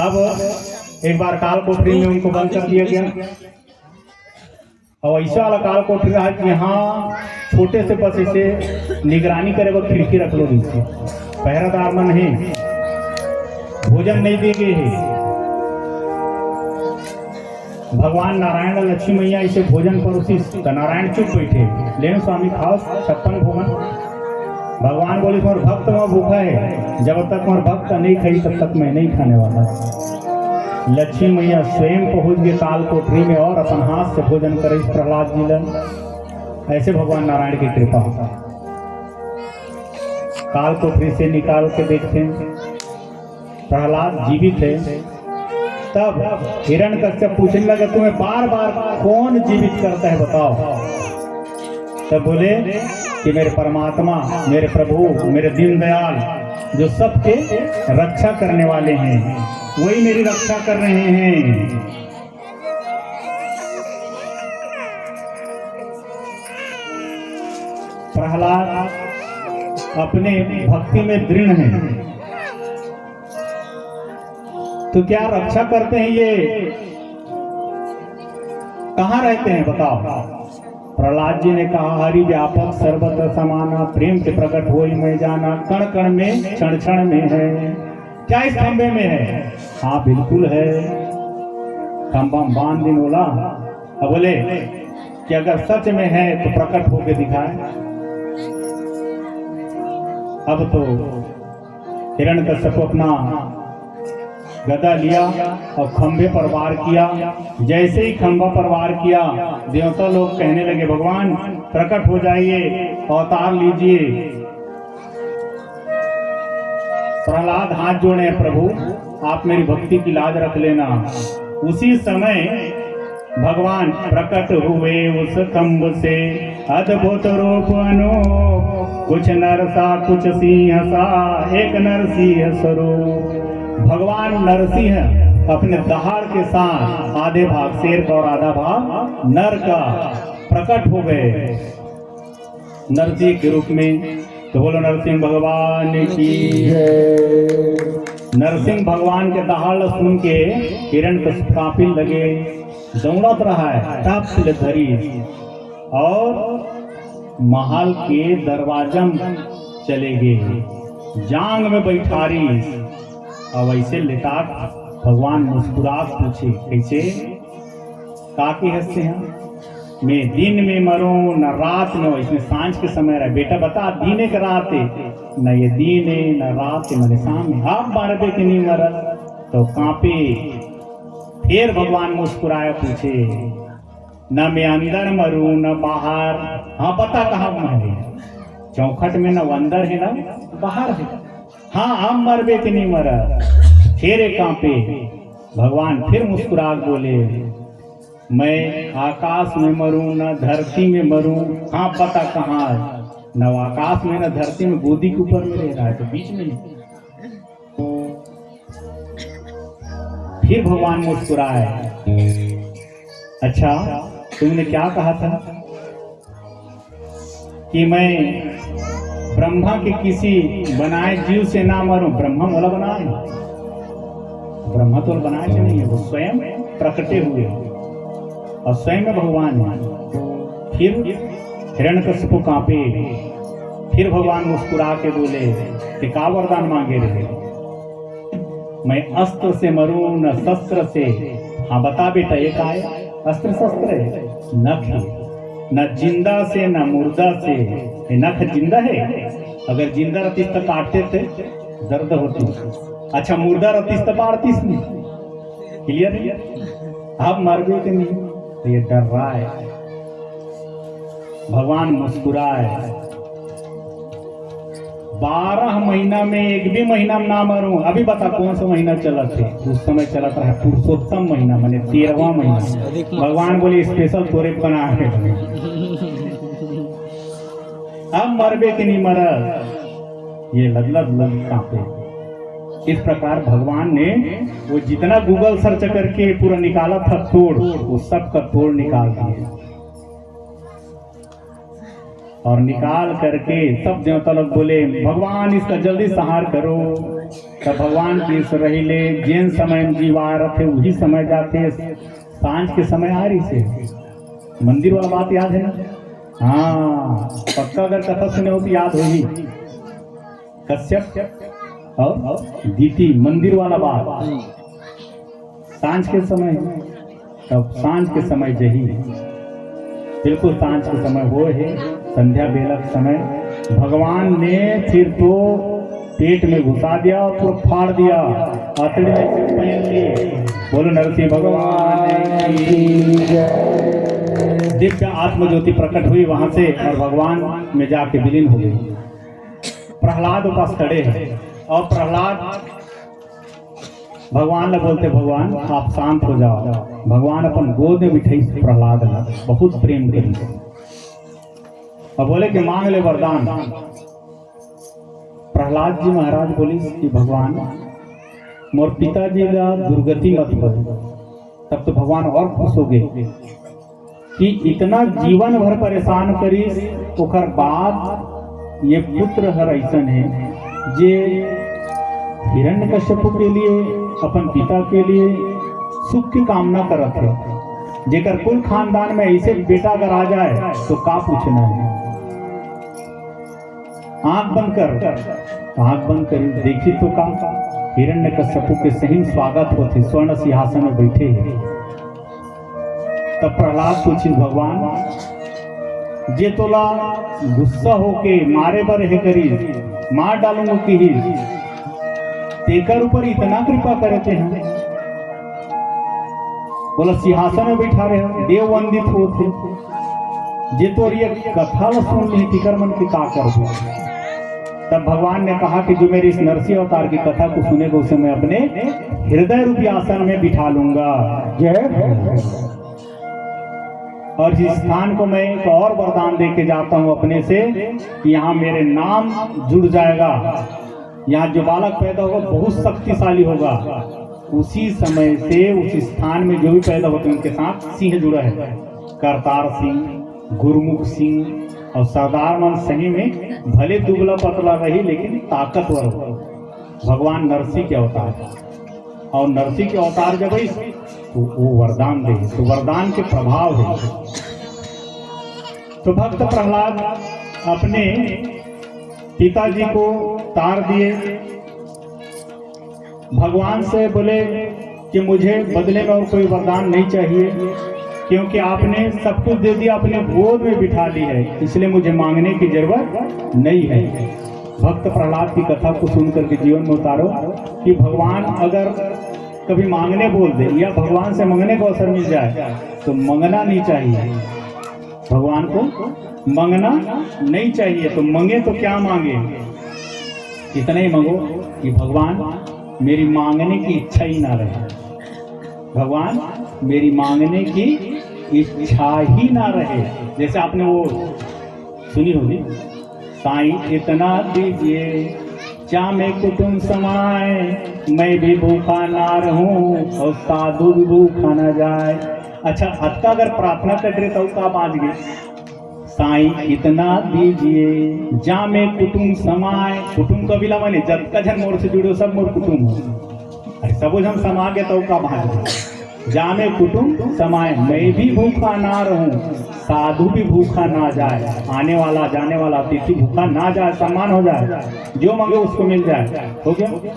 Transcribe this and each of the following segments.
अब एक बार काल कोठरी में उनको बंद कर दिया गया और ऐसा वाला काल कोठरी रहा कि यहाँ छोटे से बस इसे निगरानी करे वक्त खिड़की रख लो नीचे, पहरादार मन है, भोजन नहीं देंगे है। भगवान नारायण और लक्ष्मी मैया इसे भोजन परोसी तो नारायण चुप बैठे, लेकिन स्वामी खाओ 56 भोजन। भगवान बोले तुम्हारे भक्त वहाँ भूखा है, जब तक तुम्हारे भक्त नहीं खाई तब तक मैं नहीं खाने वाला। लक्ष्मी मैया स्वयं पहुंच गए काल कोठरी में और अपन हाथ से भोजन करे प्रहलाद जी लन। ऐसे भगवान नारायण की कृपा। काल कोठरी से निकाल के देखते प्रहलाद जीवित है। तब हिरण्यकश्यप पूछने लगे तुम्हें बार बार कौन जीवित करता है बताओ। तब बोले कि मेरे परमात्मा, मेरे प्रभु, मेरे दीनदयाल जो सबके रक्षा करने वाले हैं, वही मेरी रक्षा कर रहे हैं। प्रहलाद अपने भक्ति में दृढ़ हैं, तो क्या रक्षा करते हैं ये? कहाँ रहते हैं बताओ। प्रहलाद जी ने कहा हरि व्यापक सर्वत्र समाना, प्रेम के प्रकट होई मैं जाना, कण कण में क्षण क्षण में है। क्या इस खंबे में है? हाँ बिल्कुल है। खंबा बांध दिन बोला। अब बोले कि अगर सच में है तो प्रकट होके दिखाए। अब तो हिरण्यकश्यप अपना गदा लिया और खंबे पर वार किया। जैसे ही खंबा पर वार किया, देवता लोग कहने लगे भगवान प्रकट हो जाइए, अवतार लीजिए। प्रहलाद हाथ जोड़े प्रभु आप मेरी भक्ति की लाज रख लेना। उसी समय भगवान प्रकट हुए उस खंभ से, अद्भुत रूप अनूप, कुछ नरसा कुछ सिंह सा, एक नरसिंह स्वरूप। भगवान नरसिंह अपने दहाड़ के साथ आधे भाग शेर का और आधा भाग नर का प्रकट हो गए नरसिंह के रूप में। तो बोलो नरसिंह भगवान की जय। नरसिंह भगवान के दहाड़ सुन के हिरण्यकश्यप कांपने लगे, दौड़त रहा है टाप से धरी और महल के दरवाजा चले गए, जांग में बैठारी। और वैसे लेटा भगवान मुस्कुरा पूछे कैसे? काके हंसते हैं? मैं दिन में मरूं न रात में, इसमें सांझ के समय रहे। बेटा बता दीने के रात न ये दिन है न रात मैंने शाम है, आप मरबे के नहीं मरत तो कांपे। फिर भगवान मुस्कुराए पूछे न मैं अंदर मरूं न बाहर। हाँ बता कहाँ मरे? चौखट में न अंदर है ना बाहर है। हाँ हम मरबे के नहीं मरा। फिर कांपे। भगवान फिर मुस्कुरा बोले मैं आकाश में मरूं न धरती में मरूं। हाँ पता कहाँ है? न आकाश में न धरती में, गोदी के ऊपर में रह रहा है तो बीच में। फिर भगवान मुस्कुराए अच्छा तुमने क्या कहा था कि मैं ब्रह्मा के किसी बनाए जीव से ना मरूं? ब्रह्मा वाला बनाए? ब्रह्मा तो बनाए से नहीं है, वो स्वयं प्रकटे हुए और स्वयं में भगवान है। फिर हिरण्यकश्यप कांपे। फिर भगवान मुस्कुरा के बोले कि का वरदान मांगे रहे? मैं अस्त्र से मरूं न शस्त्र से। हाँ बता बेटा ये का है? अस्त्र शस्त्र है? नख है। न जिंदा से न मुर्दा से। नख जिंदा है, अगर जिंदा रहती तो काटते थे दर्द होती। अच्छा मुर्दा रहती तो मारती नहीं। क्लियर है? आप मर गए कि नहीं? तो ये डर रहा है। भगवान मुस्कुराए, 12 महीना में एक भी महीना में ना मरूं। अभी बता कौन सा महीना चला थे? उस समय चला था पुरुषोत्तम महीना, माने 13वां महीना। भगवान बोले स्पेशल तोरे बना है, अब मरबे कि नहीं मरल, ये लद कांपे। इस प्रकार भगवान ने वो जितना गूगल सर्च करके पूरा निकाला था तोड़, वो सब का तोड़ निकाल दिए और निकाल करके सब देवता लोग बोले भगवान इसका जल्दी संहार करो। तब भगवान की रही ले जैन समय में जीवा रहे वही समय जाते, सांझ के समय आ रही से मंदिर वाला बात याद है ना? हाँ पक्का, अगर कथा सुने हो तो याद होगी। कश्यप और दीति मंदिर वाला बात, सांझ के समय, तब सांझ के समय जही बिल्कुल सांझ के समय वो है, संध्या बेलक समय भगवान ने फिर तो पेट में घुसा दिया और पूरा फाड़ दिया, अतड़ी में पहन लिए। बोलो नरसिंह भगवान की जय। दिव्य आत्मज्योति प्रकट हुई वहां से और भगवान में जाके विलीन हो गई। प्रहलाद उपास खड़े हैं और प्रहलाद भगवान ने बोलते भगवान आप शांत हो जाओ। भगवान अपन गोद में बिठाई प्रहलाद बहुत प्रेम करी और बोले कि मांग ले वरदान। प्रहलाद जी महाराज बोली कि भगवान मोर पिताजी का दुर्गति मत हो। तब तो भगवान और खुश हो गए कि इतना जीवन भर परेशान करी, ओकर बाद ये पुत्र हर ऐसन है जे हिरण्यकश्यप के लिए, अपन पिता के लिए सुख की कामना करत है। जेकर कुल खानदान में ऐसे बेटा अगर आ जाए तो का पूछना है। आंख बंद कर, आंख बंद कर देखी तो का हिरण्यकश्यप के सही स्वागत होते, स्वर्ण सिंहासन में बैठे हैं। तब प्रहलाद पूछी भगवान जे तोला गुस्सा होके मारे बर है करी, मार डालूंगा कि ही तेकर ऊपर इतना कृपा करते हैं। बोला सिंहासन में बैठा रहे देव वंदित होते, जे तो ये कथा सुन ली तिकर मन की का कर। तब भगवान ने कहा कि जो मेरे इस नरसिंह अवतार की कथा को सुनेगा उसे मैं अपने हृदय रूपी आसन में बिठा लूंगा। जय। और इस स्थान को मैं एक और वरदान दे के जाता हूं अपने से कि यहाँ मेरे नाम जुड़ जाएगा। यहाँ जो बालक पैदा होगा बहुत शक्तिशाली होगा। उसी समय से उस स्थान में जो भी पैदा होते हैं उनके साथ सिंह जुड़ा है, करतार सिंह, गुरमुख सिंह और सरदार मन सही में भले दुबला पतला रही लेकिन ताकतवर हो। भगवान नरसिंह के अवतार, और नरसिंह के अवतार जब तो वो वरदान दे, तो वरदान के प्रभाव है। तो भक्त प्रहलाद अपने पिताजी को तार दिए, भगवान से बोले कि मुझे बदले में और कोई वरदान नहीं चाहिए, क्योंकि आपने सब कुछ दे दिया, अपने गोद में बिठा ली है, इसलिए मुझे मांगने की जरूरत नहीं है। भक्त प्रहलाद की कथा को सुनकर के जीवन में उतारो कि भगवान अगर कभी मांगने बोल दे या भगवान से मांगने का अवसर मिल जाए तो मांगना नहीं चाहिए। भगवान को मांगना नहीं चाहिए, तो मांगे तो क्या मांगे, इतना ही मांगो कि भगवान मेरी मांगने की इच्छा ही ना रहे। भगवान मेरी मांगने की इच्छा ही ना रहे। जैसे आपने वो सुनी होगी, साईं इतना दीजिए क्या मैं कुटुंब समाए, मैं भी भूखा ना रहूं और साधु भी भूखा ना जाए। अच्छा अत्ता अगर प्रार्थना कर रहे तो आप आज गए, साईं इतना दीजिए जा मैं कुटुंब समाए। कुटुंब कबीला माने जब का जन मोर से जुड़ो सब मोर कुटुंब हो, अरे सब जन समा के तो का भाग जा मैं कुटुंब समाए, मैं भी भूखा ना रहूं साधु भी भूखा ना जाए। आने वाला जाने वाला अतिथि भूखा ना जाए, सम्मान हो जाए, जो मांगे उसको मिल जाए। हो गया,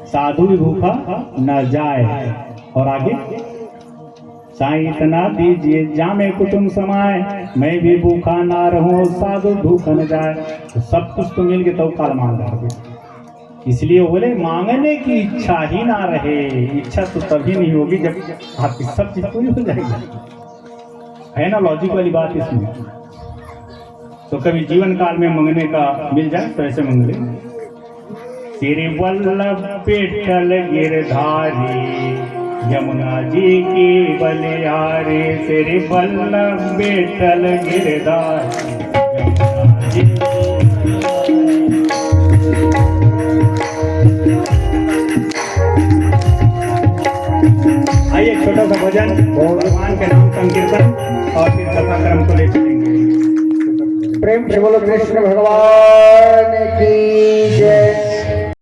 साधु भी भूखा न जाए। और आगे साईं इतना दीजिए जा मैं कुटुंब समाए, मैं भी भूखा ना रहूं साधु भूखा न जाए। तो सब कुछ तो मिल गया तो काल मांग रहा। इसलिए बोले मांगने की इच्छा ही ना रहे। इच्छा तो तभी नहीं होगी जब आपकी सब चीज पूरी हो जाएगी। है ना लॉजिक वाली बात इसमें। तो कभी जीवन काल में मंगने का मिल जाए तो ऐसे मंग ले। श्री वल्लभ पेटल गिरधारी यमुना जी की बलिहारी, श्री वल्लभ पेटल गिरधारी यमुना जी। आइए छोटा सा भजन भगवान के नाम संकीर्तन और फिर कथा क्रम को ले चलेंगे। प्रेम से बोलो कृष्ण भगवान की जय।